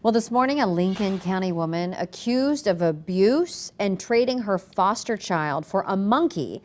Well, this morning, a Lincoln County woman accused of abuse and trading her foster child for a monkey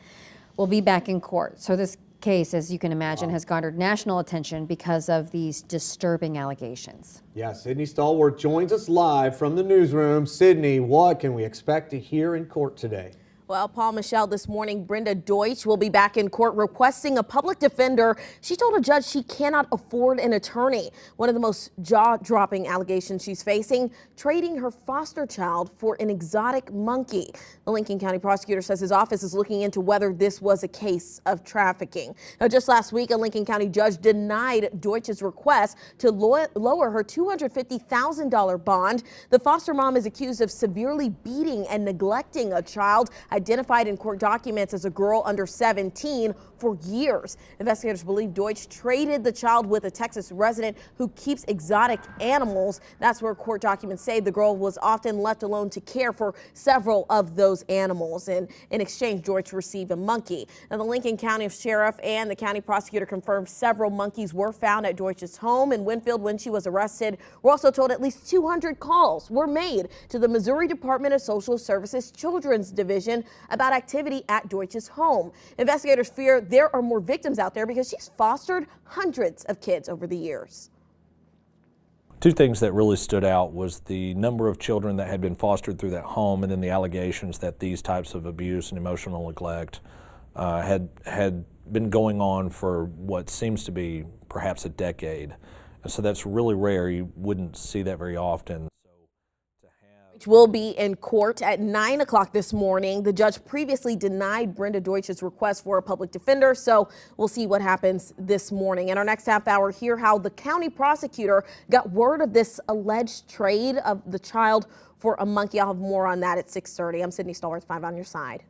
will be back in court. So this case, as you can imagine, has garnered national attention because of these disturbing allegations. Yeah, Sydney Stallworth joins us live from the newsroom. Sydney, what can we expect to hear in court today? Well, Paul, Michelle, this morning, Brenda Deutsch will be back in court requesting a public defender. She told a judge she cannot afford an attorney. One of the most jaw-dropping allegations she's facing, trading her foster child for an exotic monkey. The Lincoln County prosecutor says his office is looking into whether this was a case of trafficking. Now, just last week, a Lincoln County judge denied Deutsch's request to lower her $250,000 bond. The foster mom is accused of severely beating and neglecting a child identified in court documents as a girl under 17 for years. Investigators believe Deutsch traded the child with a Texas resident who keeps exotic animals. That's where court documents say the girl was often left alone to care for several of those animals. And in exchange, Deutsch received a monkey. Now, the Lincoln County Sheriff and the county prosecutor confirmed several monkeys were found at Deutsch's home in Winfield when she was arrested. We're also told at least 200 calls were made to the Missouri Department of Social Services Children's Division about activity at Deutsch's home. Investigators fear there are more victims out there because she's fostered hundreds of kids over the years. Two things that really stood out was the number of children that had been fostered through that home, and then the allegations that these types of abuse and emotional neglect had been going on for what seems to be perhaps a decade. And so that's really rare. You wouldn't see that very often. Will be in court at 9 o'clock this morning. The judge previously denied Brenda Deutsch's request for a public defender, so we'll see what happens this morning. In our next half hour, hear how the county prosecutor got word of this alleged trade of the child for a monkey. I'll have more on that at 6:30. I'm Sydney Stallworth, 5 on your side.